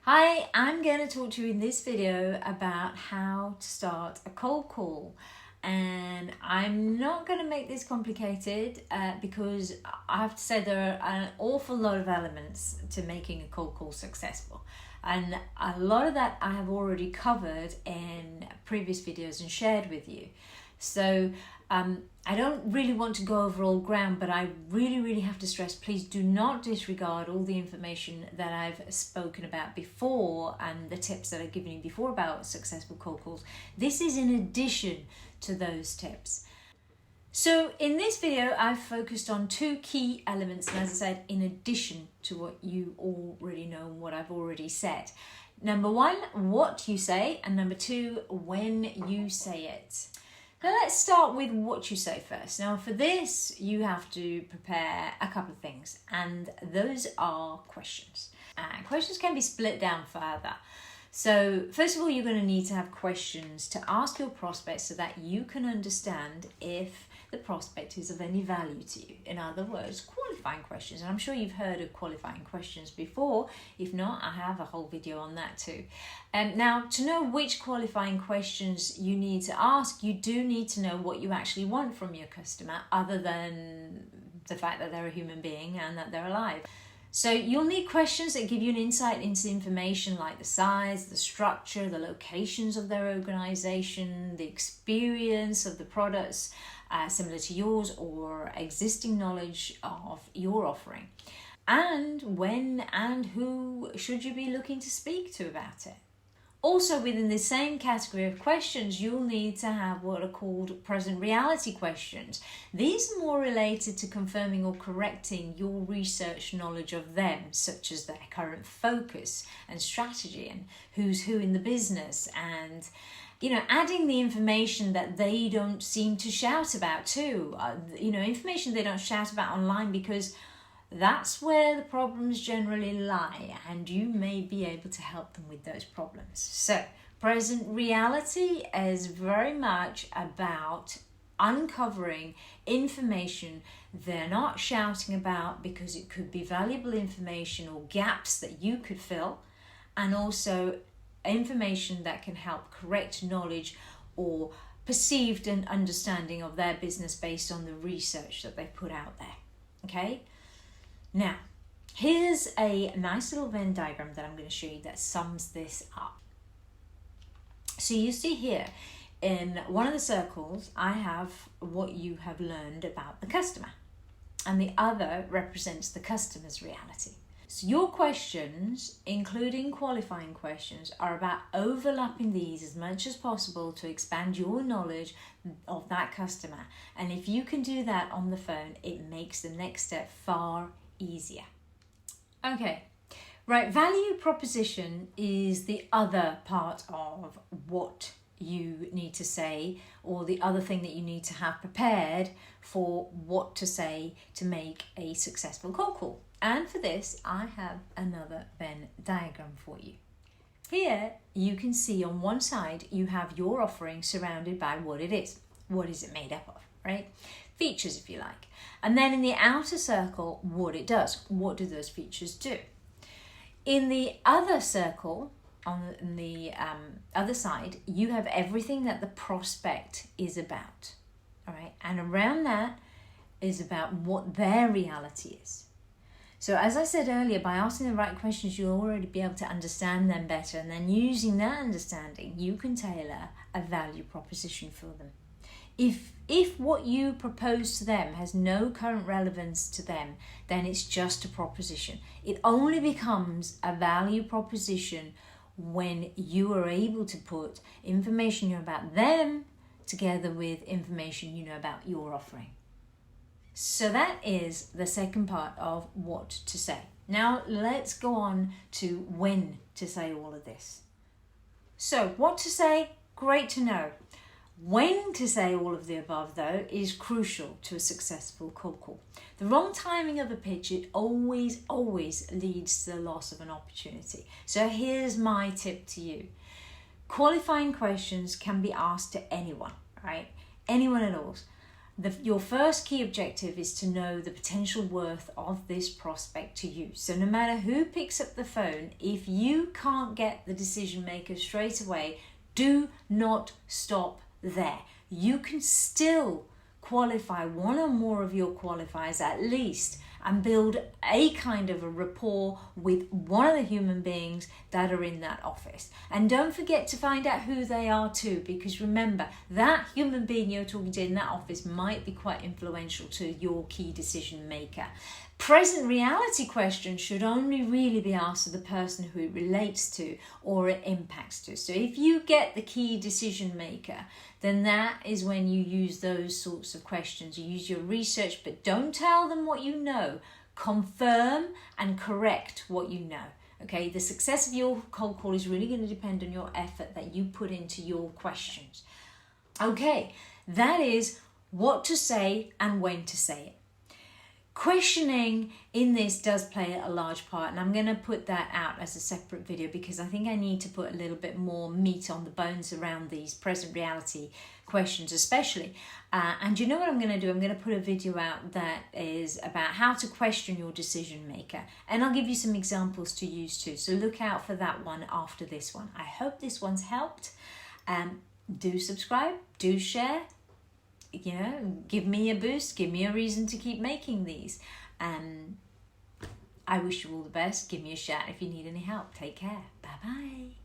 Hi, I'm going to talk to you in this video about how to start a cold call. And I'm not going to make this complicated because I have to say there are an awful lot of elements to making a cold call successful. And a lot of that I have already covered in previous videos and shared with you. So I don't really want to go over all ground, but I really have to stress, please do not disregard all the information that I've spoken about before and the tips that I've given you before about successful cold calls. This is in addition to those tips. So in this video, I've focused on two key elements, and as I said, in addition to what you already know and what I've already said. Number one, what you say, and number two, when you say it. Now let's start with what you say first. Now for this, you have to prepare a couple of things, and those are questions. Questions can be split down further. So first of all, you're going to need to have questions to ask your prospect so that you can understand if the prospect is of any value to you. In other words, qualifying questions. And I'm sure you've heard of qualifying questions before. If not, I have a whole video on that too. Now, to know which qualifying questions you need to ask, you do need to know what you actually want from your customer, other than the fact that they're a human being and that they're alive. So you'll need questions that give you an insight into information like the size, the structure, the locations of their organization, the experience of the products similar to yours, or existing knowledge of your offering. And when and who should you be looking to speak to about it? Also, within the same category of questions, you'll need to have what are called present reality questions. These are more related to confirming or correcting your research knowledge of them, such as their current focus and strategy and who's who in the business, and adding the information that they don't seem to shout about too. Information they don't shout about online, because that's where the problems generally lie, and you may be able to help them with those problems. So, present reality is very much about uncovering information they're not shouting about, because it could be valuable information or gaps that you could fill, and also information that can help correct knowledge or perceived and understanding of their business based on the research that they put out there. Okay? Now, here's a nice little Venn diagram that I'm going to show you that sums this up. So you see here, in one of the circles, I have what you have learned about the customer, and the other represents the customer's reality. So your questions, including qualifying questions, are about overlapping these as much as possible to expand your knowledge of that customer. And if you can do that on the phone, it makes the next step far easier. Okay, right, value proposition is the other part of what you need to say, or the other thing that you need to have prepared for what to say to make a successful cold call. And for this, I have another Venn diagram for you. Here, you can see on one side, you have your offering surrounded by what it is. What is it made up of, right? Features, if you like. And then in the outer circle, what it does. What do those features do? In the other circle, on the other side, you have everything that the prospect is about. All right, and around that is about what their reality is. So as I said earlier, by asking the right questions, you'll already be able to understand them better, and then using that understanding, you can tailor a value proposition for them. If what you propose to them has no current relevance to them, then it's just a proposition. It only becomes a value proposition when you are able to put information you know about them together with information you know about your offering. So that is the second part of what to say. Now let's go on to when to say all of this. So what to say, great to know. When to say all of the above, though, is crucial to a successful cold call. The wrong timing of a pitch, it always leads to the loss of an opportunity. So here's my tip to you. Qualifying questions can be asked to anyone, right? Anyone at all. your first key objective is to know the potential worth of this prospect to you. So no matter who picks up the phone, if you can't get the decision maker straight away, do not stop there. You can still qualify one or more of your qualifiers at least, and build a kind of a rapport with one of the human beings that are in that office. And don't forget to find out who they are too, because remember, that human being you're talking to in that office might be quite influential to your key decision maker. Present reality questions should only really be asked of the person who it relates to or it impacts to. So if you get the key decision maker, then that is when you use those sorts of questions. You use your research, but don't tell them what you know. Confirm and correct what you know. Okay, the success of your cold call is really going to depend on your effort that you put into your questions. Okay, that is what to say and when to say it. Questioning in this does play a large part, and I'm going to put that out as a separate video because I think I need to put a little bit more meat on the bones around these present reality questions especially. And you know what I'm going to do? I'm going to put a video out that is about how to question your decision maker, and I'll give you some examples to use too. So look out for that one after this one. I hope this one's helped. Do subscribe, do share. You know, give me a boost, give me a reason to keep making these. I wish you all the best. Give me a shout if you need any help. Take care. Bye-bye.